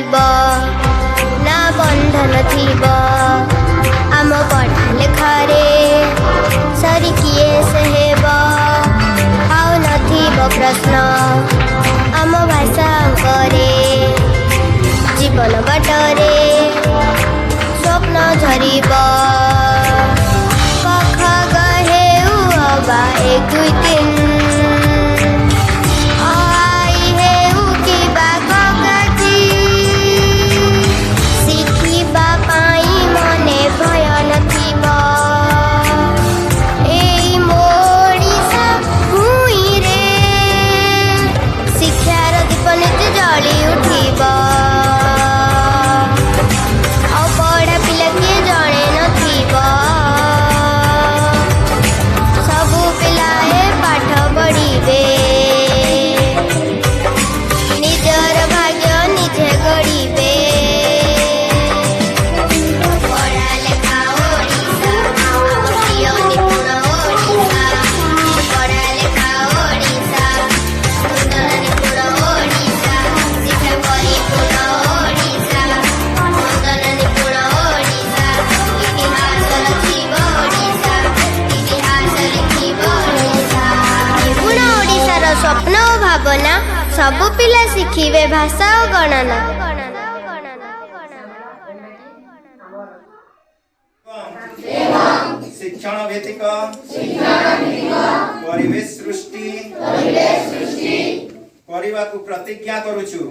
पाइब ना बंधन थीब आम पढ़ा लेखारे सरी किए सेहेब आउ नथीब प्रश्न आम भाषा करे जीवन बाटरे स्वप्न झरिब कख गहे हवा 1 2 3 स्वप्न और भावना सबु पिला शिखिबे भाषा और गणना। शिक्षण भित्तिक परिवेश सृष्टि करने को प्रतिज्ञा करूछु।